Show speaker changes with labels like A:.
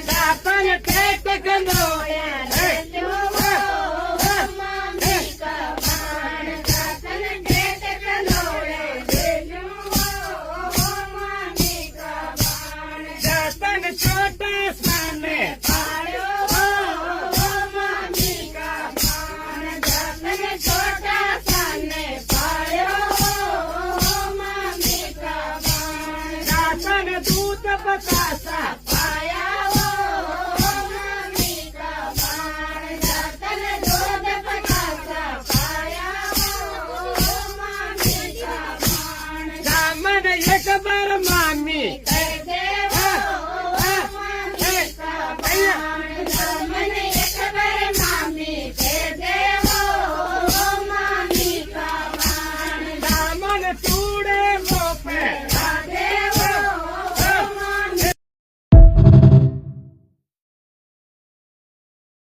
A: દાતન TET કંદોળ્યા રેલ્યો મામી કમાણ દાતન TET કંદોળ્યા રેલ્યો મામી કમાણ દાતન છોટા સ્નાને